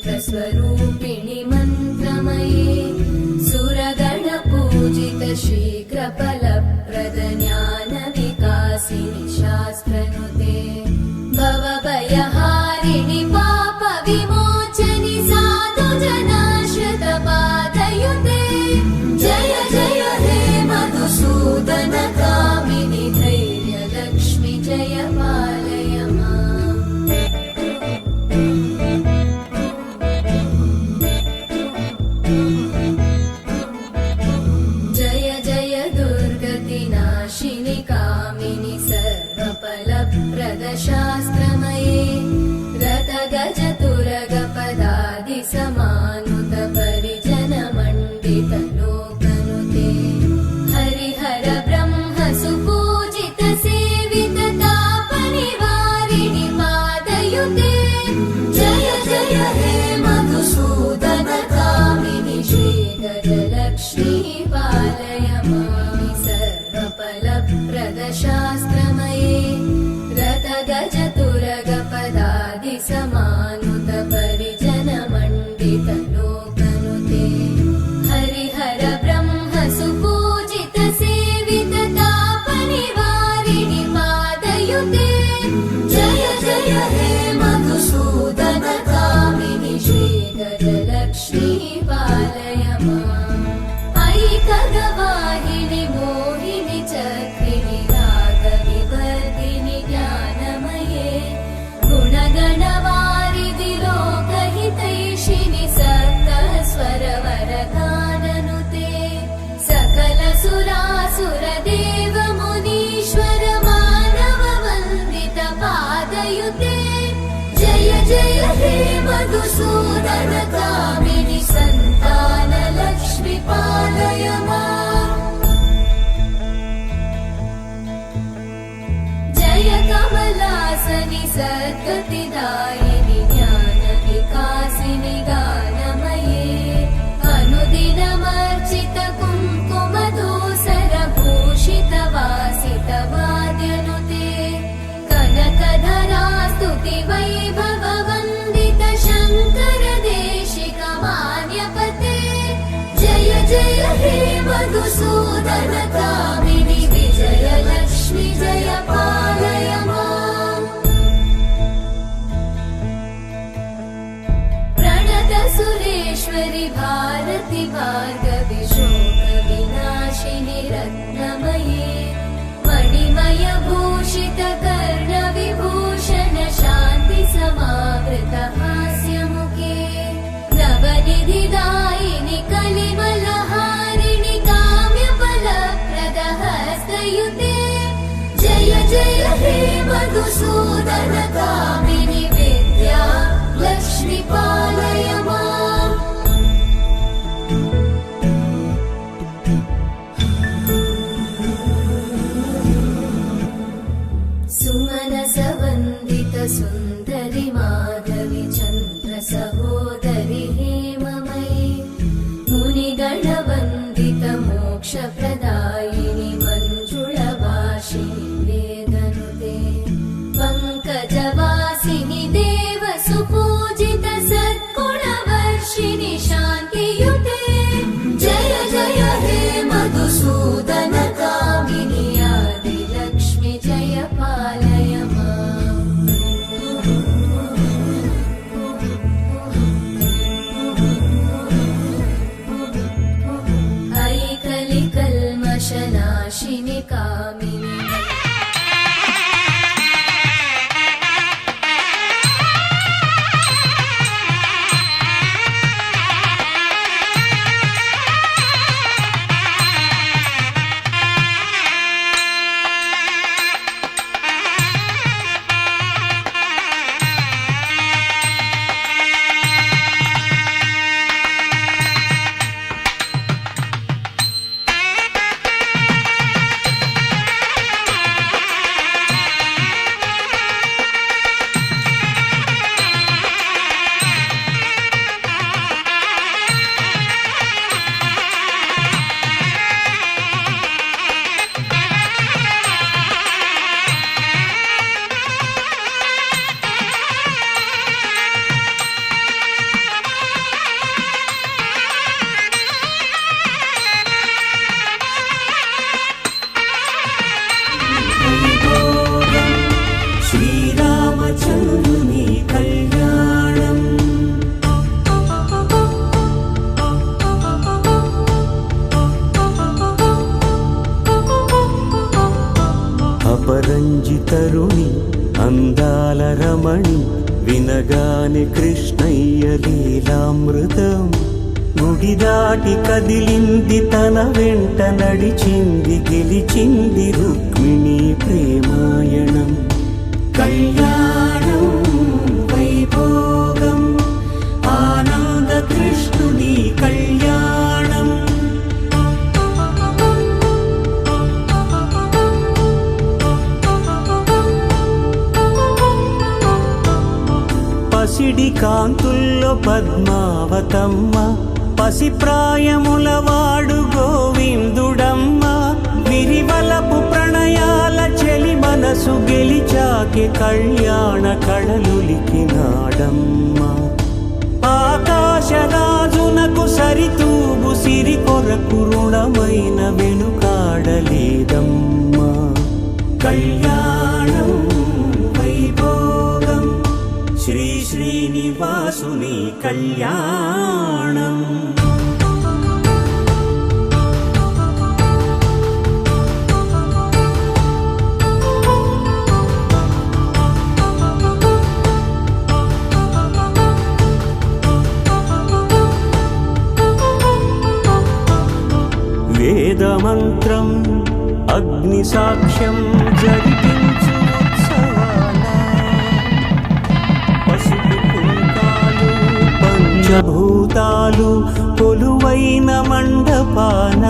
क्षेत्रस्वरूपिणि मन्त्रमये सुरगणपूजित शीघ्रफलप्रद ज्ञानविकासिनि शास्त्रनुते भवभयहारिणि पापविमोचनि साधुजनाश्रितपादयुते जय जय हे मधुसूदनकामिनि धैर्यलक्ष्मि जय पालय माम्। जय जय दुर्गतिनाशिनि कामिनि सर्वफलप्रद शास्त्रमये रथगजतुरगपदादिसमानुत परिजनमण्डित लोकनुते हरिहर ब्रह्म सुपूजित सेवित तापनिवारिणि पादयुते जय जय हे मधुसूदन कामिनि श्रीगजलक्ष्मी पालय माम्। सर्वफलप्रद शास्त्रमये रथगजतुरगपदादिसमानुत परिजनमण्डित लोकनुते हरिहर ब्रह्म सुपूजित सेवित तापनिवारिणि पादयुते जय जय हे मधुसूदन कामिनि श्रीगजलक्ष्मी पालय माम्। ऐकगवाहिनि मोहिनि चक्रिणि रागविवर्धिनि ज्ञानमये गुणगणवारिधि लोकहितैषिणि सप्तस्वरवरगाननुते सकल सुरासुरदेव मुनीश्वर मानव वन्दित पादयुते जय जय हे मधुसूदन कामिनि सन्तान लक्ष्मी पालय माम्। जय कमलासनि सद्गतिदायिनि ज्ञानविकासिनि गानमये अनुदिनमर्चित कुङ्कुमधूसरभूषित वासित वाद्यनुते कनकधरा स्तुति वैभव वन्दित शङ्कर देशिक मान्यपते जय जय हे मधुसूदन कामिनि विजयलक्ष्मि जय पालय माम्। प्रणत सुरेश्वरि भारति भार्गवि शोकविनाशिनि रत्नमये मणिमय भूषित कर्णविभूषण शान्ति समावृत हास्यमुखे नवनिधिदायिनि कलिमलहारिणि काम्यफलप्रद हस्तयुते जय जय हे मधुसूदन कामिनि विद्या लक्ष्मी पालय माम्। सुमनसवन्दित सुन्दरि माधवि चन्द्र सहोदरि हेममयि मुनिगणवन्दित मोक्षप्रदायिनि मञ्जुळभाषिणि वेदनुते पङ्कजवासिनि देव सुपूजित सद्गुणवर्षिणि शान्तियुते जय जय हे मधुसूदन कामिनि आदिलक्ष्मि जय पालय माम्। ऐकलिकल्मषनाशिनि कामिनि కలగని కృష్ణయ్య లీలామృతం. గుడి దాటి కదిలింది తన వెంట నడిచింది గెలిచింది రుక్మిణీ ప్రేమాయణం. కళ్యాణం వైభోగం ఆనంద కృష్ణుని కళ్యాణం. పసిడి కాంతుల్లో పద్మావతమ్మ, పసిప్రాయముల వాడు గోవిందుడమ్మ. విరివలపు ప్రణయాల చెలి మనసు గెలిచాకే కళ్యాణ కళలులికినాడమ్మ. ఆకాశరాజునకు సరితూగు సిరి కొరకు రుణమైన వెనుకాడలేదమ్మా. కళ్యాణం వైభోగం శ్రీ శ్రీనివాసుని కళ్యాణం. వేదమంత్రం అగ్ని సాక్ష్యం జరిపించు ఉత్సవాన, పసుపు కుంకాలు పంచభూతాలు కొలువైన మండపాన.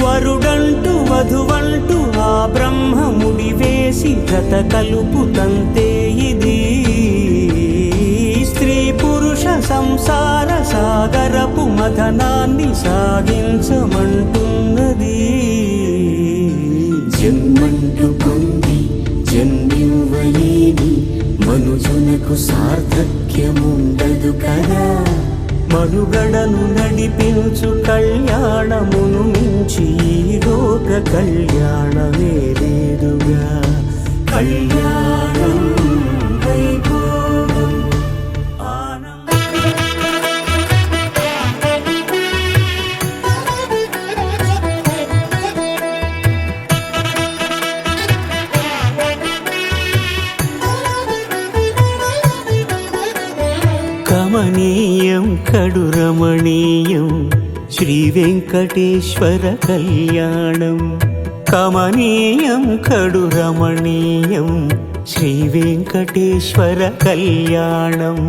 వరుడంటూ వధువంటూ ఆ బ్రహ్మముడి వేసి జత కలుపుతంతే ఇది. స్త్రీ పురుష సంసార సాగరపు మథనాన్ని సాగించమంటున్నది. జన్మంటూ పొంది జన్మివ్వలేని మనుజునకు సార్థక్యముండదు కదా. మనుగడను నడిపించు కళ్యాణమును మించి ఈ లోక కళ్యాణమే లేదుగా. కళ్యాణం వైభోగం కమనీయం కడురమణీయం శ్రీ వెంకటేశ్వర కళ్యాణం. కమనీయం కడురమణీయం శ్రీ వెంకటేశ్వర కళ్యాణం.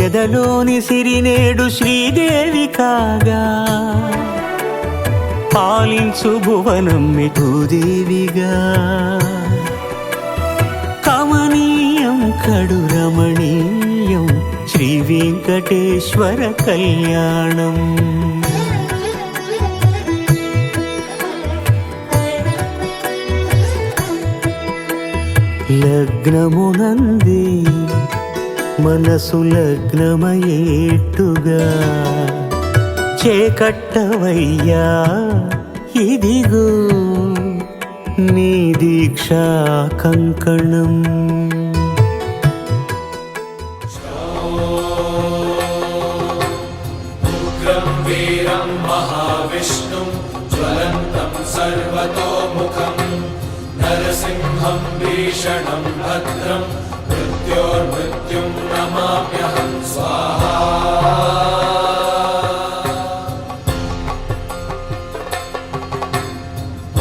ఎదలోని సిరినేడు శ్రీదేవి కాగా, పాలించు భువనం భూదేవిగా. కమనీయం కడురమణీయం శ్రీ వెంకటేశ్వర కళ్యాణం. లగ్నమునంది మనసు లగ్నమయేట్టుగా, చేకట్టవయ్యా ఇదిగో నీ దీక్షా కంకణం. వీరం మహావిష్ణుం జ్వలంతం సర్వతోముఖం నరసింహం భీషణం భద్రం మృత్యోర్మృత్యుం నమామ్యహం స్వాహా.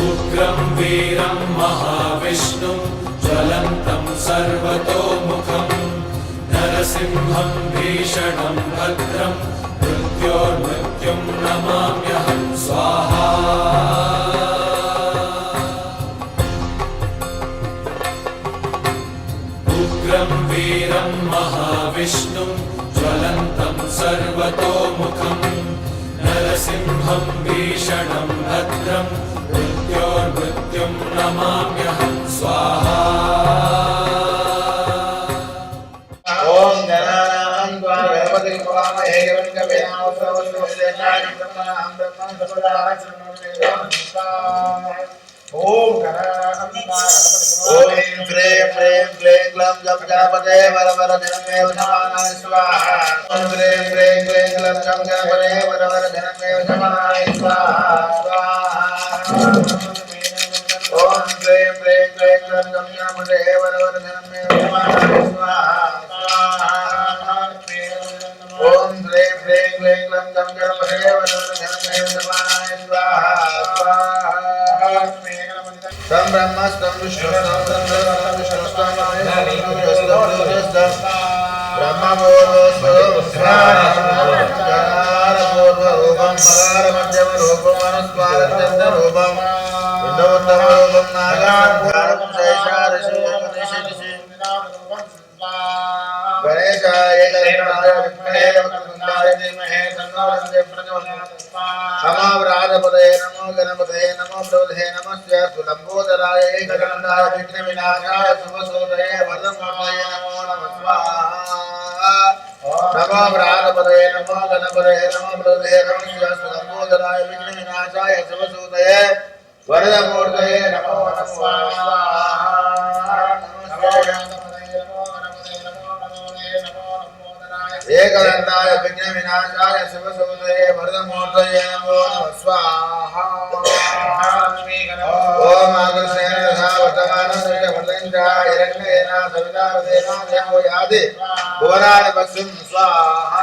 ఉగ్రం వీరం మహావిష్ణుం జ్వలంతం సర్వతోముఖం నరసింహం భీషణం భద్రం మృత్యోర్మృత్యుం నమామ్యహం స్వాహా. ఉగ్రం వీరం మహావిష్ణుం జ్వలంతం సర్వతోముఖం నరసింహం భీషణం భద్రం మృత్యోర్మృత్యుం నమామ్యహం స్వాహా. ఓం హ్రీం హ్రీం క్లీం క్లం జం గణపతే వర వర ధనమే నమః స్వాహా. ఓం హ్రీం హ్రీం క్లీం క్లం జం గణపతే వర వర ధనమే నమః స్వాహా. ఓం హ్రీం హ్రీం క్లీం క్లం జం గణపతే వర వర ధనమే నమః స్వాహా. ओम ह्रीं ह्रीं क्लीं ग्लौं गं गणपतये वरवरधनये नमाय स्वाहा स्वाहा तं ब्रह्मस्तं विष्णुस्तं ब्रह्मस्तं विष्णुस्तं नारायणस्तं ब्रह्मपूर्वस्वरूपं कारपूर्वरूपं मकारमध्यमरूपं अनुस्वारचन्द्ररूपं विन्दोत्तमरूपं नागान्धारं शैशारशीलकनिशिनिशि गणेशाय गणेशाय विद्महे वक्रतुण्डाय धीमहि तन्नो दन्ति प्रचोदयात् नमोव्रातपदये नमो गणपतये नमो प्रभुते नमस्ते सुलम्बोदराय एकदण्डाय विघ्नविनाशाय शुभसूदये वरदमूर्तये नमो नमः स्वाहा नमोव्रातपदये नमो गणपतये नमो प्रभुते नमस्ते सुलम्बोदराय विघ्नविनाशाय शुभसूदये वरदमूर्तये नमो नमः स्वाहा एकदण्डाय विघ्नविनाशाय शिवसूदये वरदमूर्तये नमो नमः स्वाहा ओम आगर्षेण तथा वर्तमानं वर्तञ्च हिरण्येन सविता वदेना देवो यादि भुवनानि पश्यन् स्वाहा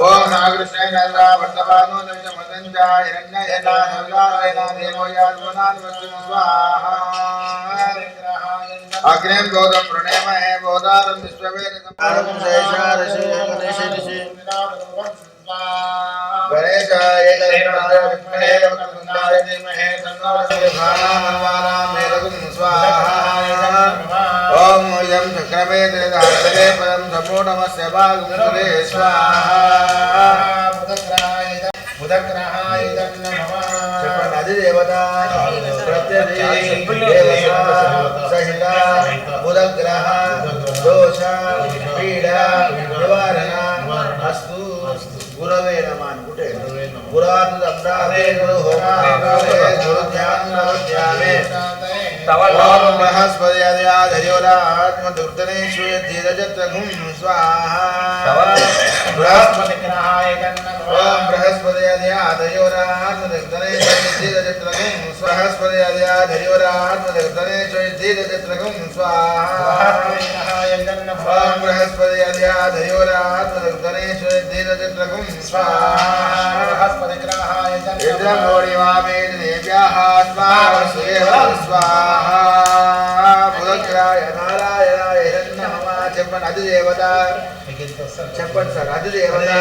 ओम आगर्षेण तथा वर्तमानं वर्तञ्च हिरण्येन सविता वदेना देवो यादि भुवनानि पश्यन् स्वाहा अग्निं गोदं प्रणेमहे गोदारं विश्ववेदं शेषारशिषि गणेशाय गणेशाय विद्महे वक्रतुण्डाय धीमहि तन्नो दन्ति स्वाहा ओम यं चक्रमे त्रिधातवे परं सम्पूर्णमस्य भागमुदे स्वाहा बुधग्रहाय नमः अधिदेवता प्रत्यधि देवता सहिता बुधग्रह दोष पीडा निवारण अस्तु गुरवे नमः कुटे गुरान् दब्रावे गुरु होमावे गुरु ध्यान नवध्यामे ओम बृहस्पति आदियोरात्म दुर्दनेषु यद्धिरजत्रघुं स्वाहा बृहस्पति ग्रहाय ओम बृहस्पति आदियोरात्म दुर्दनेषु यद्धिरजत्रघुं बृहस्पति आदियोरात्म दुर्दनेषु यद्धिरजत्रघुं स्वाहा ओम बृहस्पति आदियोरात्म दुर्दनेषु यद्धिरजत्रघुं स्वाहा बृहस्पति ग्रहाय इन्द्रं घोरिवामे देव्याः स्वाहा बुधग्रहाय नारायणाय नमः చెప్పండి అధిదేవత చెప్పండి సార్ అధిదేవత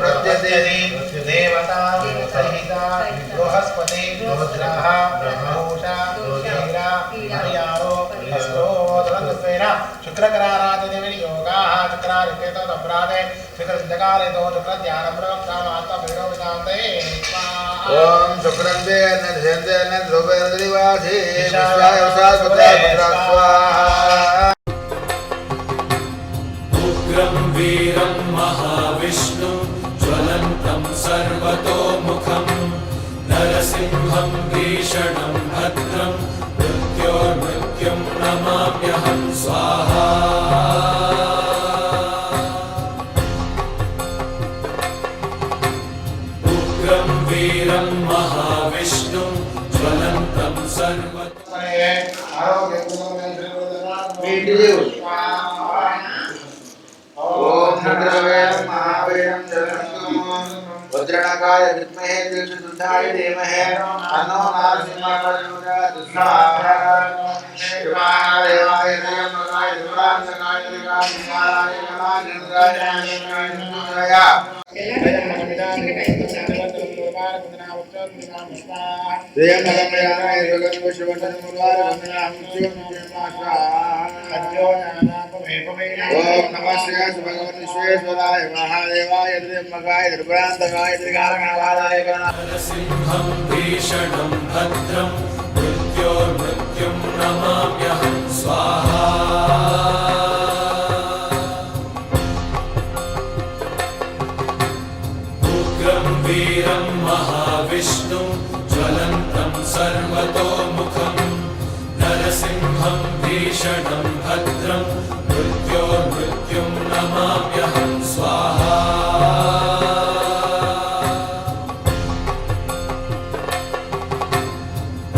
ప్రత్యధి దేవత సహిత బృహస్పతి గ్రహ బ్రహ్మోష ధీర హరియారో హస్తో ధనంతస్వేన శుక్రగ్రహారాధదేవి యోగాః శుక్రారికేతో సంప్రాదే శుక్రవిందకారేతో శుక్రధ్యాన ప్రవక్తామాత్మ విరోవితాంతే ఓం శుక్రందే నర్జందే నద్రువేంద్రివాసి విశ్వాయ సాస్వతాయ స్వాహా उग्रं वीरं महाविष्णुं ज्वलन्तं सर्वतोमुखं नरसिंहं भीषणं भद्रं मृत्योर्मृत्युं नमाम्यहं स्वाहा उग्रं वीरं महाविष्णुं ज्वलन्तं ओम भद्रवें महावीरं जगन्नाथं वज्रणकाय विद्महे दीक्षितुण्डाय धीमहि तन्नो नरसिंहः प्रचोदयात् स्वाहा शिवाय देवाय देवाय दुर्गाय त्रिकालाय ओम नमः श्री भगवते विश्वेश्वराय महादेवाय त्र्यंबकाय त्रिपुरान्तकाय त्रिकालकालाय नरसिंहं भीषणं भद्रं मृत्योर्मृत्युं नमाम्यहं स्वाहा उग्रं वीरं महाविष्णुं ज्वलन्तं सर्वतोमुखं नरसिंहं भीषणं भद्रं मृत्योर्मृत्युं नमाम्यहं स्वाहा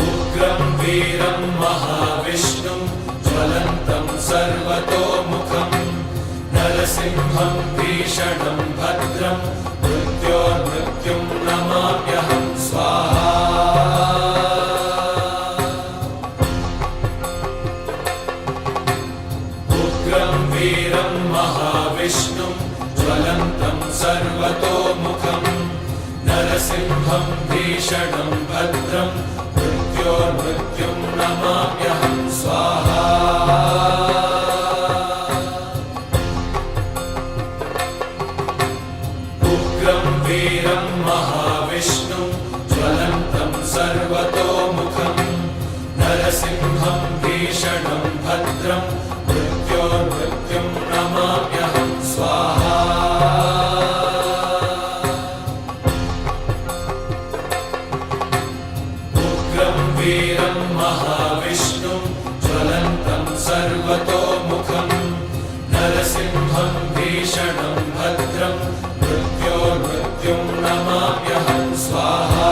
उग्रं वीरं महाविष्णुं ज्वलन्तं सर्वतोमुखं नरसिंहं भीषणं भद्रं मृत्योर्मृत्युं नमाम्यहं स्वाहा उग्रं वीरं महाविष्णुं ज्वलन्तं सर्वतोमुखं नरसिंहं भीषणं भद्रं मृत्योर्मृत्युं नमाम्यहं स्वाहा उग्रं वीरं महाविष्णुं ज्वलन्तं सर्वतोमुखं नरसिंहं भीषणं भद्रं मृत्योर्मृत्युं नमाम्यहं स्वाहा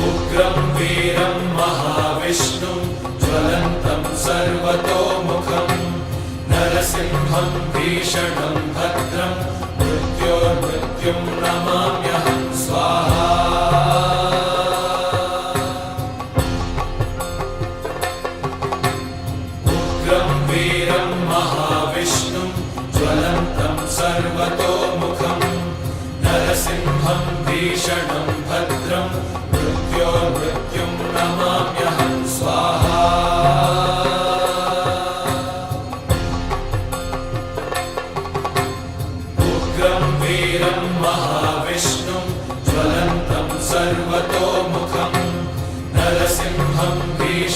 उग्रं वीरं महाविष्णुं ज्वलन्तं सर्वतोमुखं नरसिंहं भीषणं भद्रं मृत्योर्मृत्युं नमाम्यहं स्वाहा उग्रं वीरं महाविष्णुं ज्वलन्तं सर्वतोमुखं नरसिंहं भीषणं भद्रं मृत्योर्मृत्युं नमाम्यहं स्वाहा उग्रं वीरं महाविष्णुं ज्वलन्तं सर्वतोमुखं नरसिंहं भीषणं भद्रं मृत्योर्मृत्युं नमाम्यहं स्वाहा उग्रं वीरं महाविष्णुं ज्वलन्तं सर्वतोमुखं नरसिंहं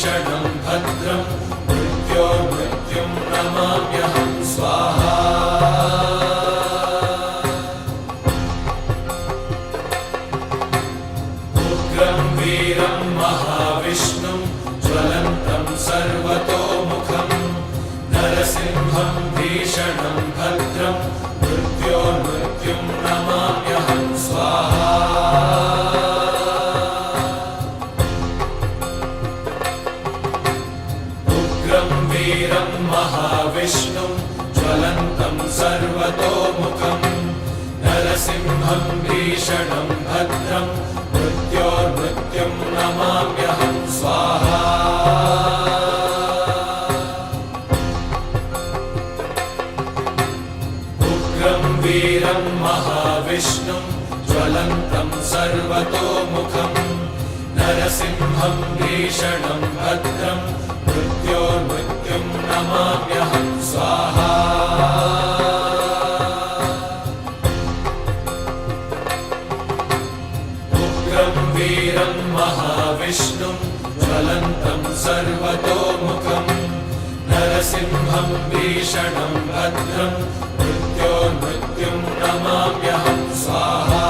भीषणं भद्रं मृत्योर्मृत्युं नमाम्यहं स्वाहा उग्रं वीरं महाविष्णुं ज्वलन्तं सर्वतोमुखं नरसिंहं भीषणं भद्रं मृत्योर्मृत्युं नमाम्यहं स्वाहा उग्रं वीरं महाविष्णुं ज्वलन्तं सर्वतोमुखं नरसिंहं भीषणं भद्रं मृत्योर्मृत्युं नमाम्यहं स्वाहा उग्रं वीरं महाविष्णुं ज्वलन्तं सर्वतोमुखं नरसिंहं भीषणं भद्रं मृत्योर्मृत्युं नमाम्यहं स्वाहा उग्रं वीरं महाविष्णुं ज्वलन्तं सर्वतोमुखं नरसिंहं भीषणं भद्रं मृत्योर्मृत्युं नमाम्यहं स्वाहा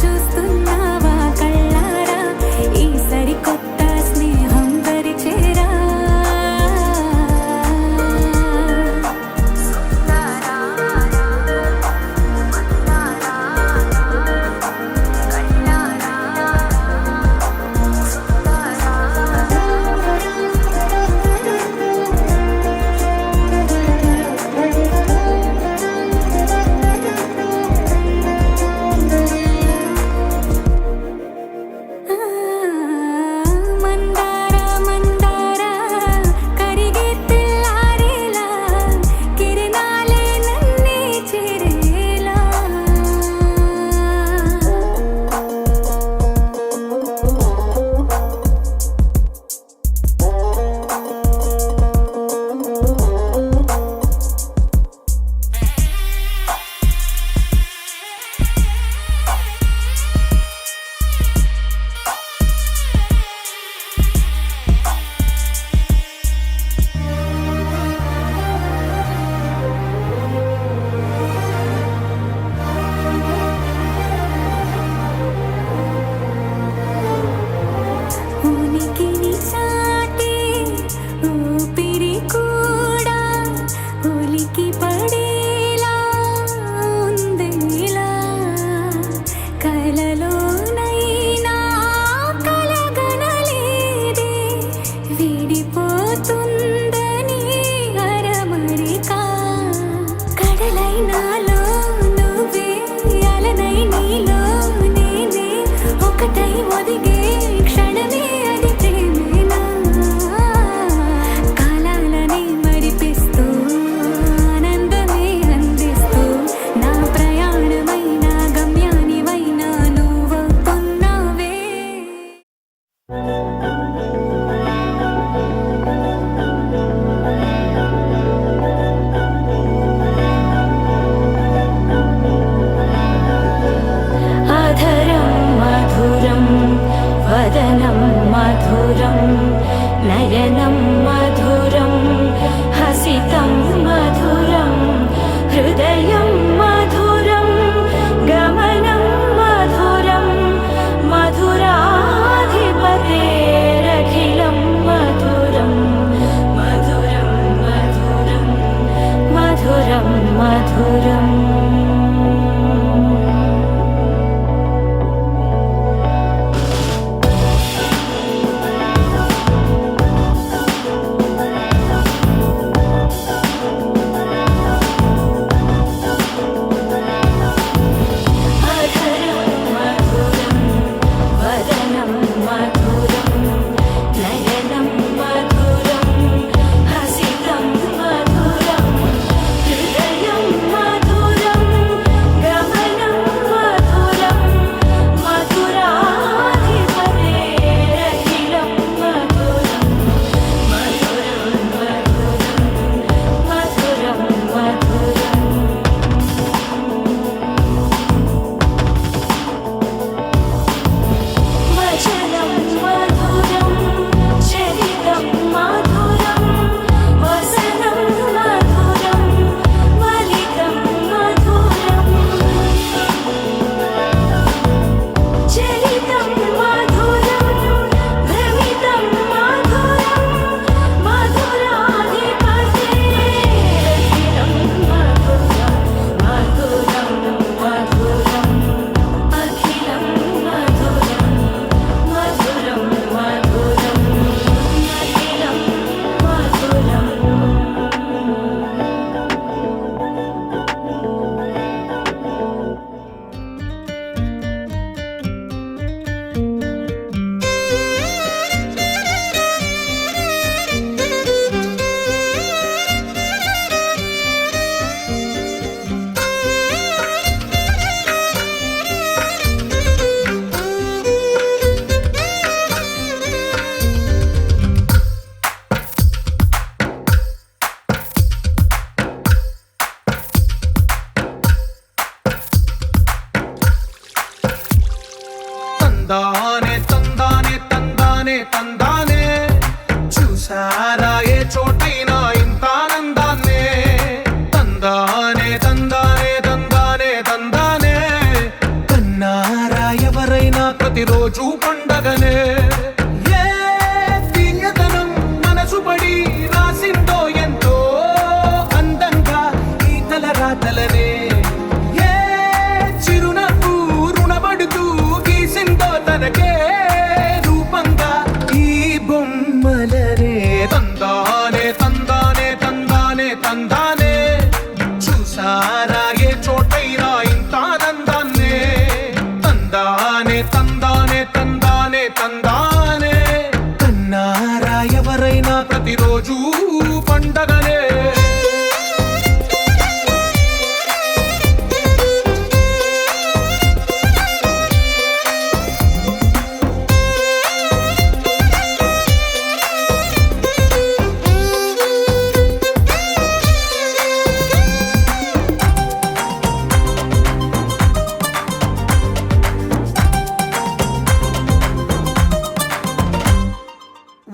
చూస్తున్నా తందానే తందానే తందానే తందానే చూసారా ఏ చోటైనా ఇంత ఆనందాన్నే తందానే తందానే తందానే తందానే కన్నారా ఎవరైనా ప్రతిరోజు పండగనే ఏ తీయదనం మనసు పడి రాసిందో ఎంతో అందంగా ఈ తలరాతలనే ఏ చిరునవ్వు రుణపడుతూ గీసిందో తనకే రూపంగా ఈ బొమ్మలనే తందానే తందానే తందానే తందానే చూసారా ఏ చోటైనా ఇంత ఆనందాన్నే తందానే తందానే తందానే తందానే కన్నారా ఎవరైనా ప్రతిరోజు పండగనే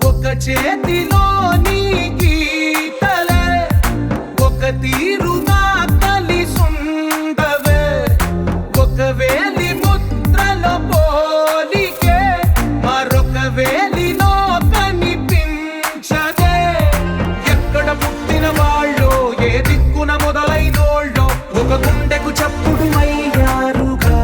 ఒక చేతిలోని గీతలే ఒక తీరుగా కలిసుండవే ఒక వేలి ముద్రల పోలికే మరొక వేలిలో కనిపించదే ఎక్కడ పుట్టిన వాళ్ళో ఏ దిక్కున మొదలైనోళ్ళో ఒక గుండెకు చప్పుడు అయ్యారుగా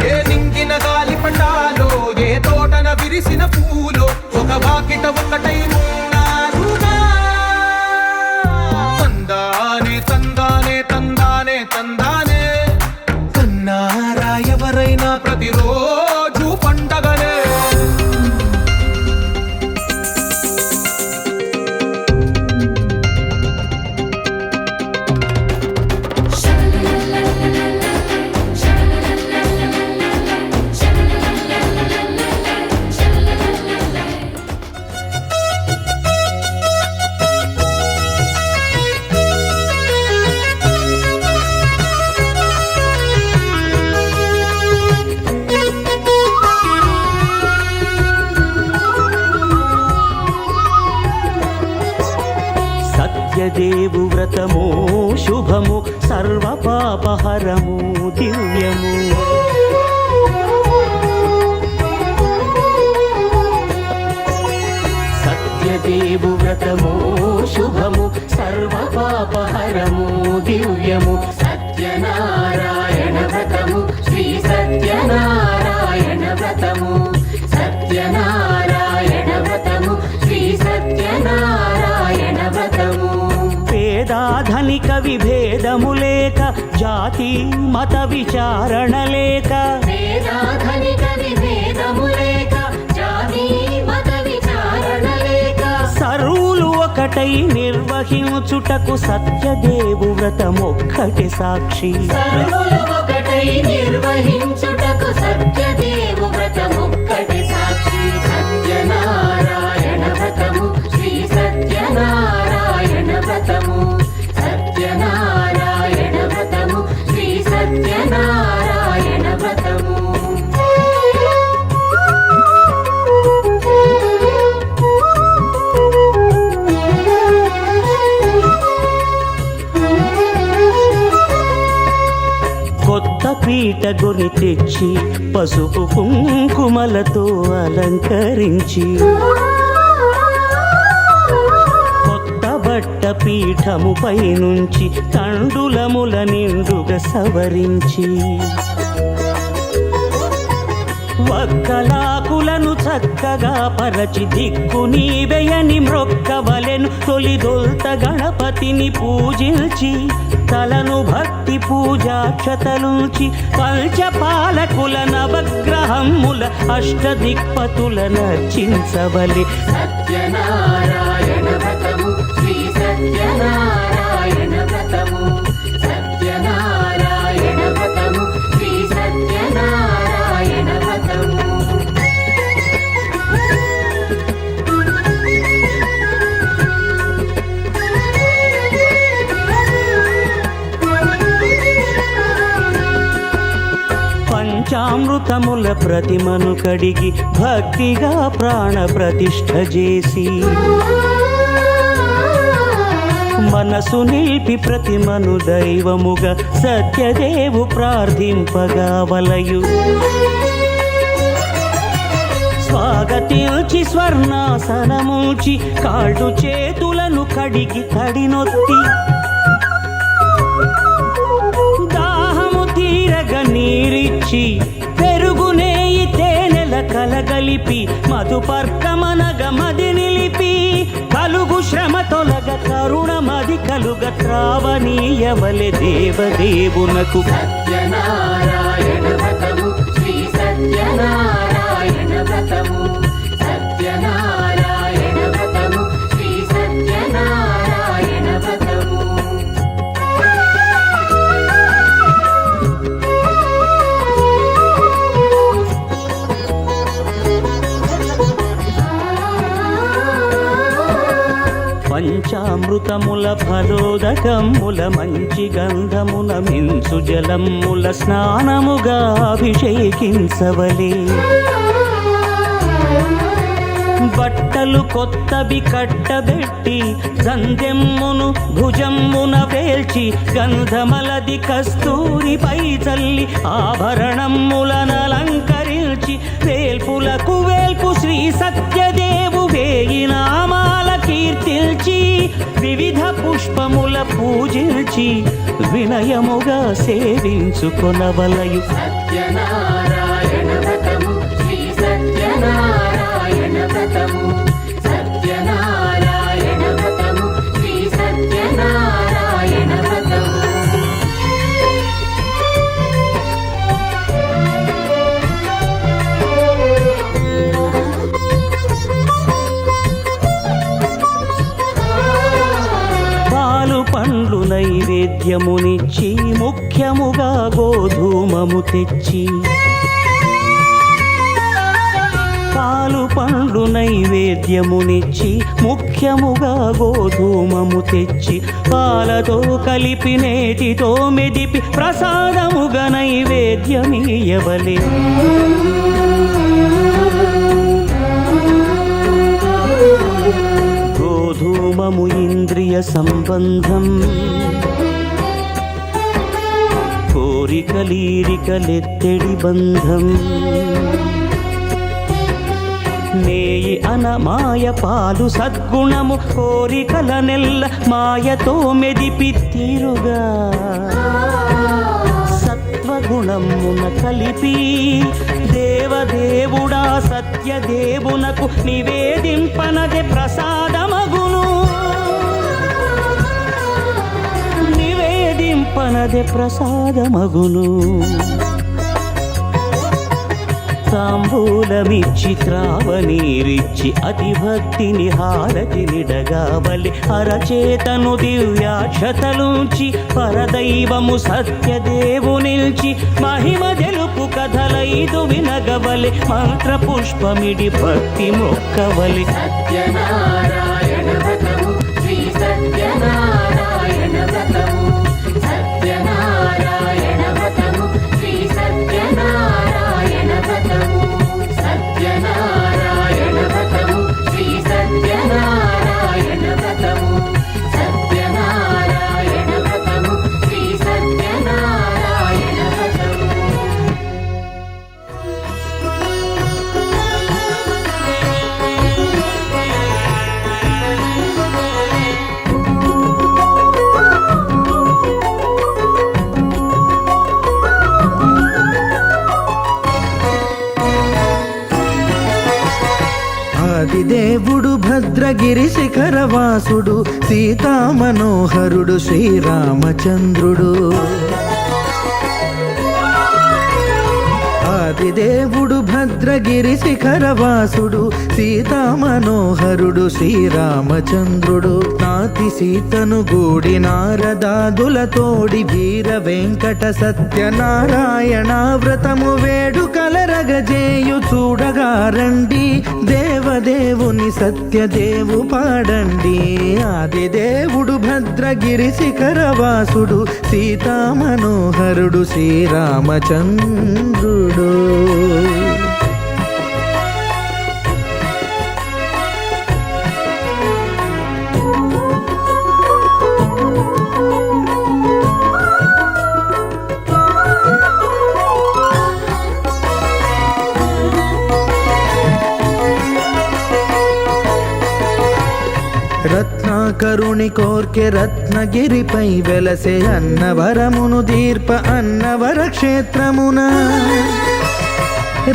ఏ నింగిన గాలి పటాలో ఏ తోటన విరిసిన పూలో ఒక వాకిట ఒకటై ఉన్నారుగా తందానే తందానే తందానే తందానే కన్నారా ఎవరైనా ప్రతిరోజు పండగనే సత్యదేవు వ్రతము శుభము సర్వ పాపహరము దివ్యము సత్యదేవు వ్రతము శుభము సర్వ పాపహరము దివ్యము సత్యనారాయణ వ్రతము శ్రీ సత్యనారాయణ వ్రతము సత్యనారాయణ వ్రతము శ్రీ సత్యనారాయణ వ్రతము పేదాధనిక విభేదము లేక జాతి మత విచారణ లేక వేదాధనిక విభేదము లేక జాతి మత విచారణ లేక సర్వులు ఒకటై నిర్వహించుటకు సత్యదేవు వ్రతమొక్కటి సాక్షి సర్వులు ఒకటై నిర్వహించుటకు సత్యదేవు వ్రతమొక్కటి సాక్షి సత్యనారాయణ వ్రతము శ్రీ సత్యనారాయణ వ్రతము సత్యనారాయణ వ్రతము శ్రీ సత్యనారాయణ వ్రతము కొత్త పీట గొని తెచ్చి పసుపు కుంకుమలతో అలంకరించి కొత్త బట్ట పీఠముపై నుంచి తండులముల నిండుగా సవరించి వక్కలాకులను చక్కగా పరచి దిక్కు నీవెయని మ్రొక్కవలెను తొలిదొల్త గణపతిని పూజించి తలను భక్తి పూజాక్షతలుంచి పంచపాలకుల నవగ్రహముల అష్టదిక్పతుల నర్చించవలె సత్యనారాయణ వ్రతము శ్రీ సత్యనారాయణ వ్రతము సత్యనారాయణ వ్రతము శ్రీ సత్యనారాయణ వ్రతము పంచామృతముల ప్రతిమను కడిగి భక్తిగా ప్రాణ ప్రతిష్ఠ చేసి మనసు నిలిపి ప్రతిమను దైవముగా సత్యదేవు ప్రార్థింపగా వలయు స్వాగతించి స్వర్ణాసనముంచి కాళ్ళు చేతులను కడిగి తడినొత్తి దాహము తీరగ నీరిచ్చి పెరుగు నేయి తేనెల కలగలిపి మధుపర్కమనగ మది నిలిపి కలుగు శ్రమ తొలగ కరుణ మది కలుగ త్రావనీయవలె దేవదేవునకు సత్యనారాయణ వ్రతము శ్రీ సత్యనారాయణ వ్రతము సత్యనారాయణ వ్రతము శ్రీ సత్యనారాయణ వ్రతము పంచామృతముల ఫలోదకముల మంచి గంధమున మించు జలముల స్నానముగా అభిషేకించవలే బట్టలు కొత్తవి కట్టబెట్టి సంధ్యమ్మును భుజమ్మున వేల్చి గంధమలది కస్తూరిపై చల్లి ఆభరణములనలంకరించి వేల్పులకు వేల్పు శ్రీ సత్యదేవు వేయి నామాల కీర్తిల్చి వివిధ పుష్పముల పూజించి వినయముగా సేవించుకొనవలయు సత్యనారాయణ వ్రతము శ్రీ సత్యనారాయణ వ్రతము సత్యనారాయణ వ్రతము శ్రీ సత్యనారాయణ వ్రతము పాలు పండ్లు నైవేద్యమునిచ్చి ముఖ్యముగా గోధూమము తెచ్చి పాలు పండ్లు నైవేద్యమునిచ్చి ముఖ్యముగా గోధూమము తెచ్చి పాలతో కలిపి నేతితో మెదిపి ప్రసాదముగా నైవేద్యమీయవలే గోధూమము ఇంద్రియ సంబంధం కోరికలీరికలెత్తెడి బంధం నేయి అనమాయ పాలు సద్గుణము కోరికల నెల్ల మాయతో మెదిపి తీరుగా సత్వగుణమున కలిపి దేవదేవుడా సత్యదేవునకు నివేదింపనదే ప్రసాదమగును నివేదింపనదే ప్రసాదమగును తాంబూలమిచ్చి త్రావనీరిచ్చి అతి భక్తిని హారతినిడగావలి అరచేతను దివ్యాక్షతలుంచి పరదైవము సత్యదేవు నిల్చి మహిమ తెలుపు కథలైదు వినగవలి మంత్ర పుష్పమిడి భక్తి మొక్కవలి సత్యనారాయణ వ్రతము శ్రీ సత్యనారాయణ వ్రతము సత్యనారాయణ వ్రతము శ్రీ సత్యనారాయణ వ్రతము సత్యనారాయణ వ్రతము శ్రీ సత్యనారాయణ వ్రతము సత్యనారాయణ వ్రతము శ్రీ సత్యనారాయణ వ్రతము ఆదిదేవుడు భద్రగిరి శిఖరవాసుడు సీతామనోహరుడు శ్రీరామచంద్రుడు ఆదిదేవుడు భద్రగిరి శిఖరవాసుడు సీతామనోహరుడు శ్రీరామచంద్రుడు నాతి సీతను గూడి నారదాదులతోడి వీర వెంకట సత్యనారాయణ వ్రతము వేడుకలరగజేయు చూడగా రండి దేవదేవుని సత్యదేవు పాడండి ఆదిదేవుడు భద్రగిరి శిఖరవాసుడు సీతామనోహరుడు శ్రీరామచంద్రుడు రత్నాకరుని కోర్కె రత్నగిరిపై వెలసే అన్నవరమును దీర్ప అన్నవర క్షేత్రమున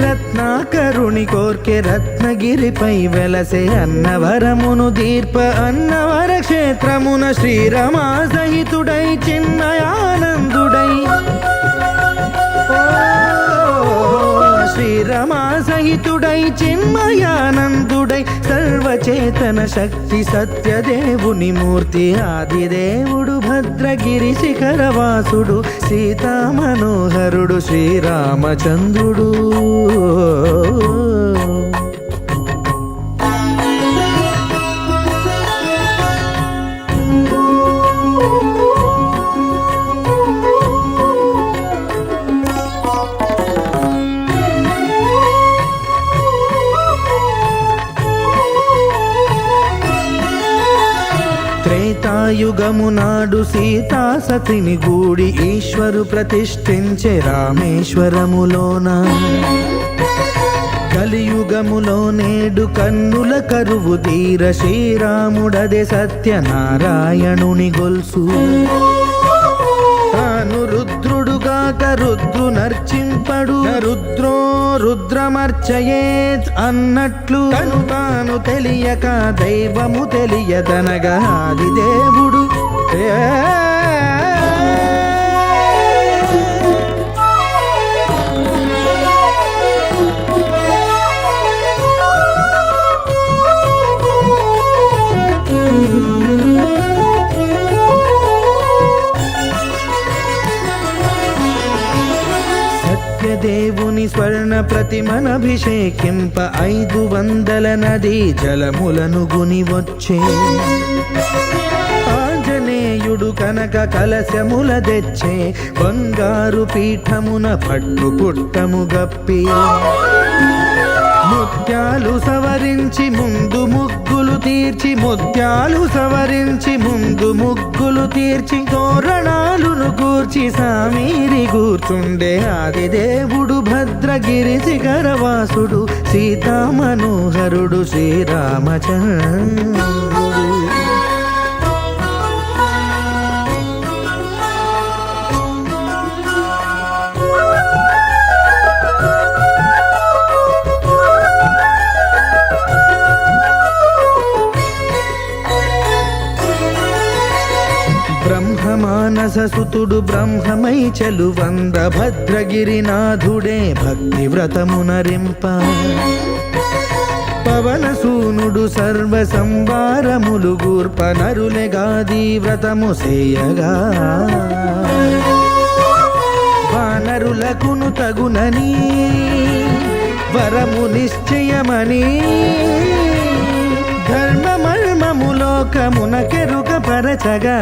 రత్నాకరుని కోర్కె రత్నగిరిపై వెలసే అన్నవరమును దీర్ప అన్నవర క్షేత్రమున శ్రీరమా సహితుడై చిన్మయానందుడై శ్రీరమా సహితుడై చిన్మయానందుడై సర్వచేతన శక్తి సత్యదేవుని మూర్తి ఆదిదేవుడు భద్రగిరి శిఖరవాసుడు సీతామనోహరుడు శ్రీరామచంద్రుడు త్రేతాయుగము నాడు సీతా సతిని గూడి ఈశ్వరు ప్రతిష్ఠించే రామేశ్వరములోన కలియుగములో నేడు కన్నుల కరువు తీర శ్రీరాముడదే సత్యనారాయణుని గొల్సు తాను రుద్రుడుగాక రుద్రు నర్చింపడు రుద్రో రుద్రమర్చయేత్ అన్నట్లు తను తాను తెలియక దైవము తెలియదనగా ఆదిదేవుడు దేవుని స్వర్ణ ప్రతిమనభిషేకింప 500 నదీ జలములను గుని వచ్చే ఆంజనేయుడు కనక కలశముల తెచ్చే బంగారు పీఠమున పట్టు పుట్టము గప్పి ముత్యాలు సవరించి ముందు ముగ్గులు తీర్చి ముత్యాలు సవరించి ముందు ముగ్గులు తీర్చి తోరణాలును కూర్చి సామీరి కూర్చుండే ఆదిదేవుడు భద్రగిరి శిఖరవాసుడు సీతామనోహరుడు శ్రీరామచంద్రుడు బ్రహ్మమానససుతుడు బ్రహ్మమై చెలువంద భద్రగిరినాథుడే భక్తి వ్రతమునరింప పవనసూనుడు సర్వ సంవారములు గూర్ప నరులెగాది వ్రతము సేయగా వానరులకును తగునని వరము నిశ్చయమని ధర్మమర్మములోకమునకెరుక పరచగా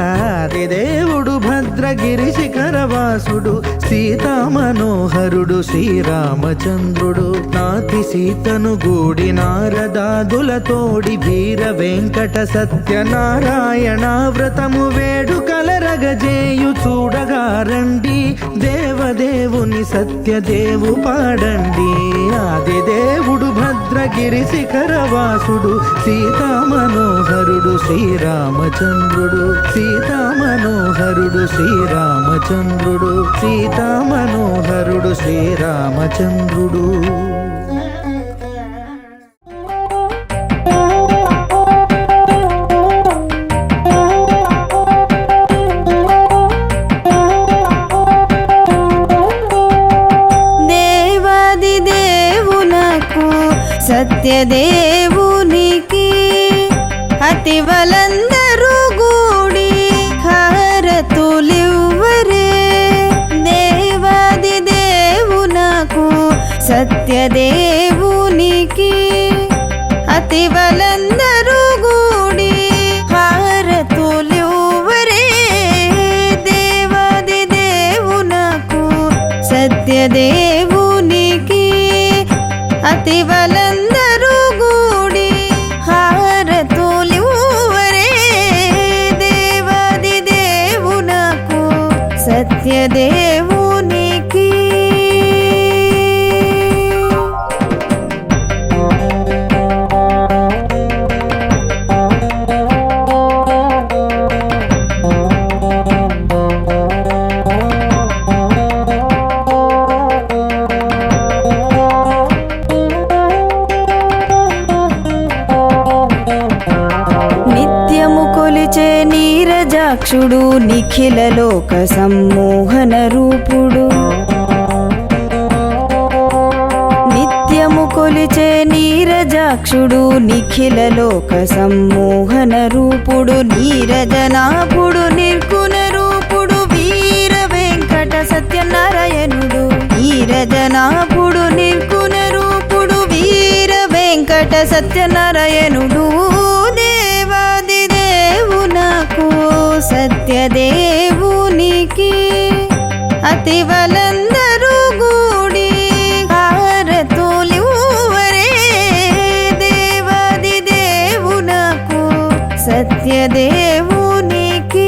దేవుడు భద్రగిరి శిఖరవాసుడు సీతామనోహరుడు శ్రీరామచంద్రుడు నాతి సీతను గూడి నారదాదులతోడి వీర వెంకట సత్యనారాయణ వ్రతము వేడుకలరగజేయు చూడగా రండి దేవదేవుని సత్యదేవు పాడండి ఆదిదేవుడు భద్రగిరి శిఖరవాసుడు సీతామనోహరుడు శ్రీరామచంద్రుడు సీతామనోహరుడు శ్రీరామచంద్రుడు సీతామనోహరుడు శ్రీరామచంద్రుడు దేవాది దేవుల సత్యదేవునికి అతివలందరూ గూడి హారతులివ్వరే దేవాది దేవునకు సత్యదేవునికి అతివలందరూ గూడి హారతులివ్వరే దేవాది దేవునకు సత్యదేవునికి అతివలందరూ గూడి హారతులివ్వరే దేవాది దేవునకు సత్యదేవునికి నిత్యము కొలిచే నీరజాక్షుడు నిఖిల లోక సమ్మోహన రూపుడు నిత్యము కొలిచే నీరజాక్షుడు నిఖిల లోక సమ్మోహన రూపుడు నీరజనాభుడు నిర్గుణ రూపుడు వీర వెంకట సత్యనారాయణుడు నీరజనాభుడు నిర్గుణ రూపుడు వీర వెంకట సత్యనారాయణుడు దేవాది దేవునకు సత్యదేవునికి అతివలందరూ గూడి హారతులివ్వరే దేవాది దేవునకు సత్యదేవునికి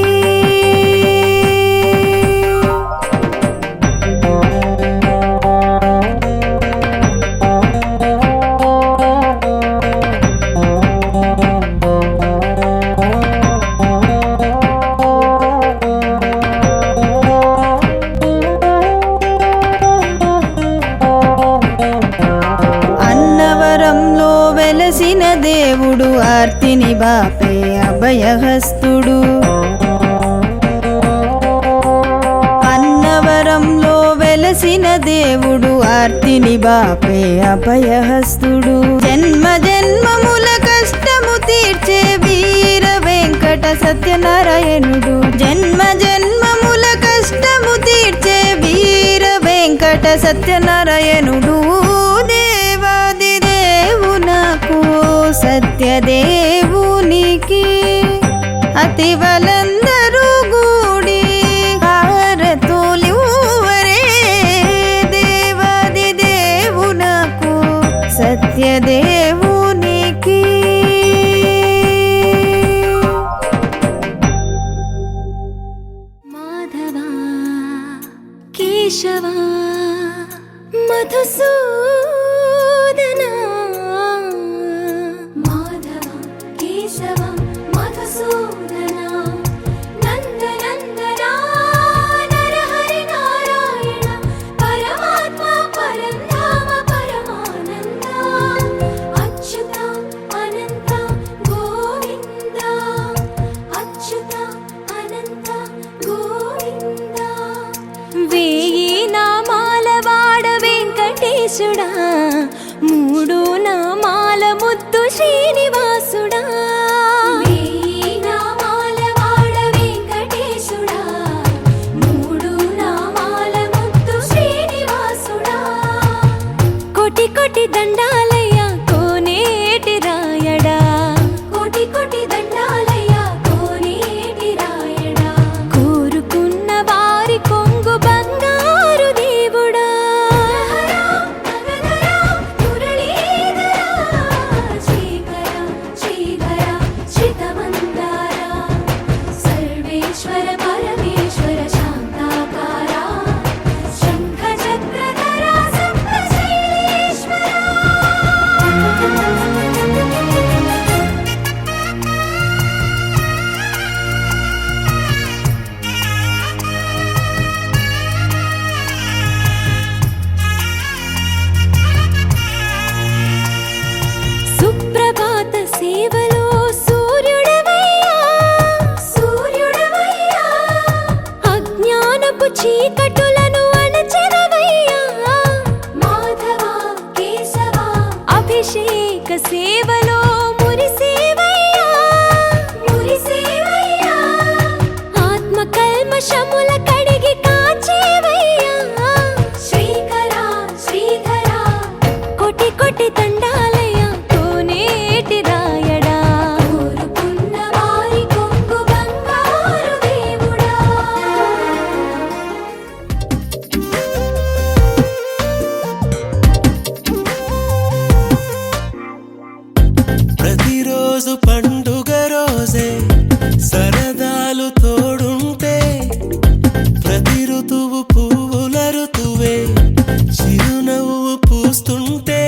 అన్నవరంలో వెలసిన దేవుడు ఆర్తిని బాపే అభయహస్తుడు అన్నవరంలో వెలసిన దేవుడు ఆర్తిని బాపే అభయహస్తుడు జన్మ జన్మముల కష్టము తీర్చే వీర వెంకట సత్యనారాయణుడు జన్మ జన్మముల కష్టము తీర్చే వీర వెంకట సత్యనారాయణుడు దేవాది దేవునకు సత్యదేవునికి అతివలందరూ గూడి హారతులివ్వరే దేవాది దేవునకు సత్యదేవునికి మాధవా కేశవా మధుసూదనా మాధవా కేశవా మధుసూదనా నందనందనా నరహరి నారాయణ పరమాత్మ పరంధామ పరమానంద అచ్యుత అనంత గోవింద అచ్యుత అనంత గోవింద వేయి నామాల వాడ వెంకటేశుడా మూడు నామాల ముద్దు శ్రీనివాసుడా వేయి నామాల వాడ వెంకటేశుడా మూడు నామాల ముద్దు శ్రీనివాసుడా కోటి కోటి దండాలయ్యా కోనేటి రాయడా కోటి కోటి దండాలయ్యా కోనేటి రాయడా కోరుకున్న వారి కొంగు బంగారు దేవుడా మురళీధరా శ్రీకరా ప్రతిరోజు పండుగ రోజే సరదాలు తోడుంటే ప్రతి ఋతువు పువ్వుల ఋతువే చిరునవ్వు పూస్తుంటే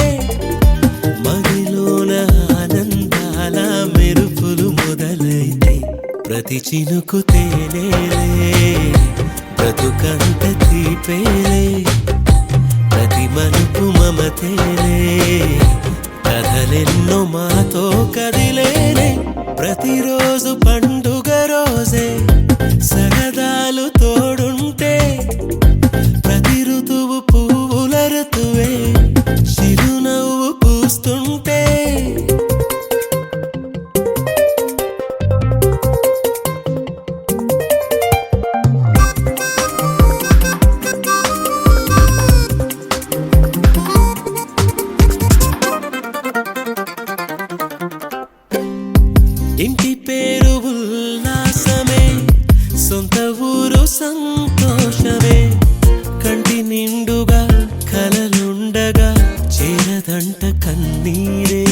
మదిలోన ఆనందాల మెరుపులు మొదలైతే ప్రతి చినుకు తేనేలే బ్రతుకంత తీపేలే ప్రతి మలుపు మమతేలే కథలెన్నో మాతో కదిలేనే ప్రతిరోజు పండుగ రోజే సరదాలు తోడుంటే ప్రతి ఋతువు పువ్వుల ఋతువే చిరునవ్వు పూస్తుంటే ఇంటి పేరు ఉల్లాసమే సొంత ఊరు సంతోషమే కంటి నిండుగా కలలుండగా చేరదంట కన్నీరే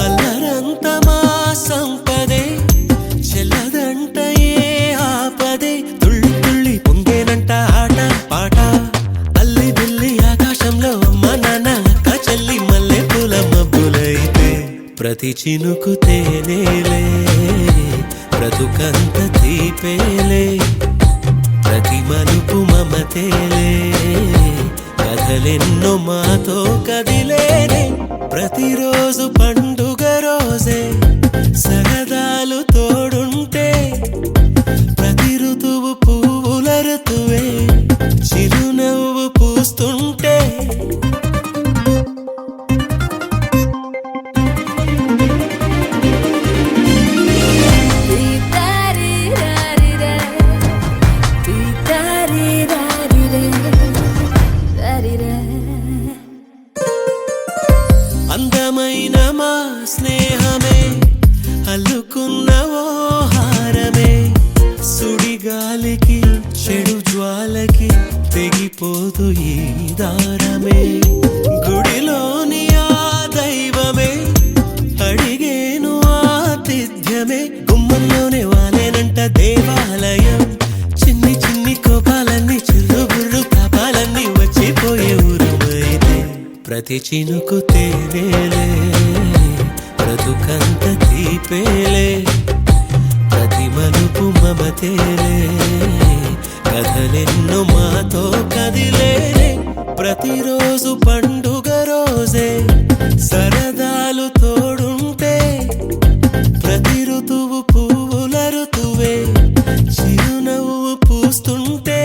అల్లరంత మా సంపదే చెల్లదంట ఏ ఆపదే తుళ్ళి తుళ్ళి పొంగేనంట ఆట పాట అల్లి బిల్లి ఆకాశంలో అమ్మ నాన్న అక్క చెల్లి మల్లె పూల మబ్బులైతే ప్రతి చినుకు తేనేలే బ్రతుకంత తీపేలే ప్రతి మలుపు మమతేలే కథలెన్నో మాతో కదిలేనే ప్రతిరోజు పండుగ రోజే సరదాలు తోడుంటే ప్రతి ఋతువు పువ్వుల ఋతువే చిరునవ్వు పూస్తుంటే అందమైన మా స్నేహమే అల్లుకున్న ఓ హారమే సుడిగాలికి చెడు జ్వాలకి తెగిపోదు ఈ దారమే గుడిలోని ఆ దైవమే అడిగేను ఆతిథ్యమే గుమ్మంలోనే వాలేనంట దేవాలయం చిన్ని చిన్ని కోపాలన్నీ చిల్లు బుర్రు తాపాలన్నీ వచ్చిపోయే ఊరుమైతే ప్రతి చినుకు తేనేలే బ్రతుకంత తీపేలే ప్రతి మలుపు మమతేలే కథలెన్నో మాతో కదిలేనే ప్రతిరోజు పండుగ రోజే సరదాలు తోడుంటే ప్రతి ఋతువు పువ్వుల ఋతువే చిరునవ్వు పూస్తుంటే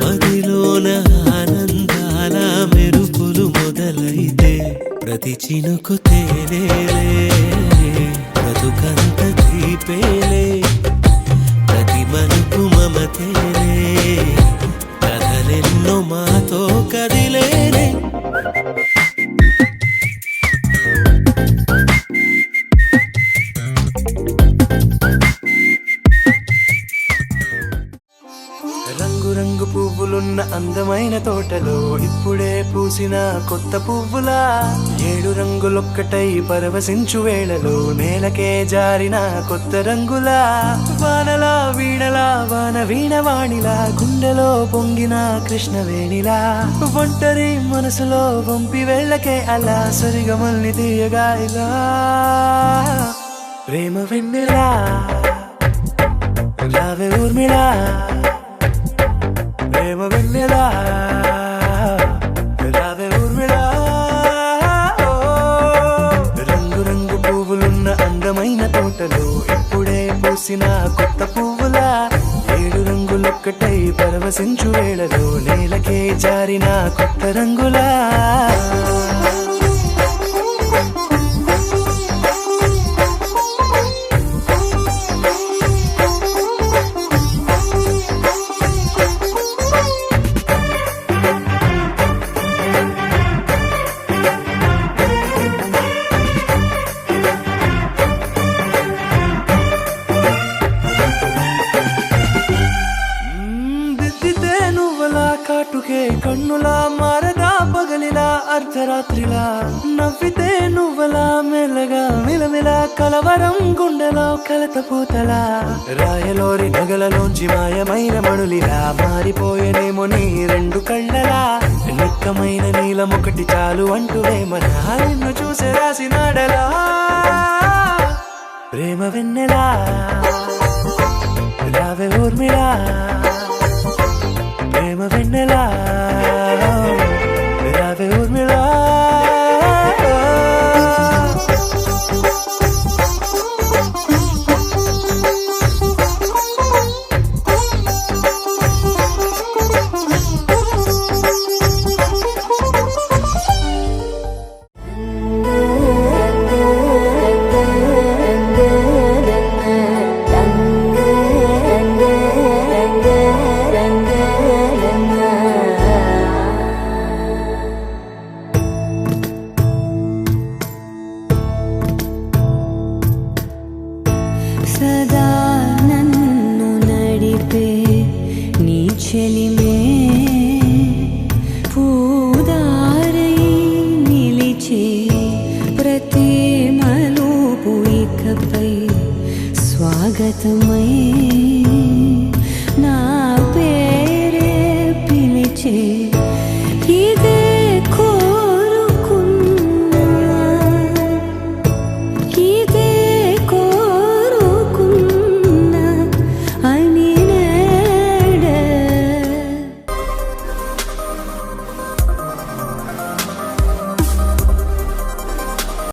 మదిలోన ఆనందాల మెరుపులు మొదలైతే ప్రతి చినుకు తేనేలే బ్రతుకంత తీపేలే ప్రతి మలుపు మమతేలే కథలెన్నో మాతో కదిలేనే రంగు రంగు పువ్వులున్న అందమైన తోటలో ఇప్పుడే పూసిన కొత్త పువ్వులా 7 రంగులొక్కటై పరవశించు వేళలో నేలకే జారిన కొత్త రంగులా వానలా వీణలా వాన వీణవాణిలా గుండెలో పొంగిన కృష్ణవేణిలా ఒంటరి మనసులో వంపి వెళ్ళకే అలా సరిగమల్ని తీయగా ఇలా ప్రేమ వెన్నెలా రావే ఊర్మిళా ప్రేమ వెన్నెలా రావే ఊర్మిళా రంగు రంగు పువ్వులున్న అందమైన తోటలో ఇప్పుడే పూసిన కొత్త పువ్వులా 7 రంగులొక్కటై పరవశించు వేళలో నేలకే జారిన కొత్త రంగులా కాటుకే కన్నులా మారదా పగలిలా అర్థ అర్ధరాత్రిలా నవ్వితే నువ్వలా మెల్లగా మిలమిల కలవరం గుండెలో కలత పూతలా రాయలోరి నగలలోంచి మాయమైన మణులిలా మారిపోయేనేమో నీ రెండు కళ్ళలా నిక్కమైన నీలం ఒకటి చాలు అంటూ వేమనా నిన్ను చూసే రాసినాడలా ప్రేమ వెన్నెలా రావే ఊర్మిళా ప్రేమ వెన్నెలా రావే ఊర్మిళా సదా నన్ను నడిపే నీ చెలిమే పూదారై నిలిచే ప్రతి మలుపు ఇకపై స్వాగతమై నా పేరే పిలిచే ఇదే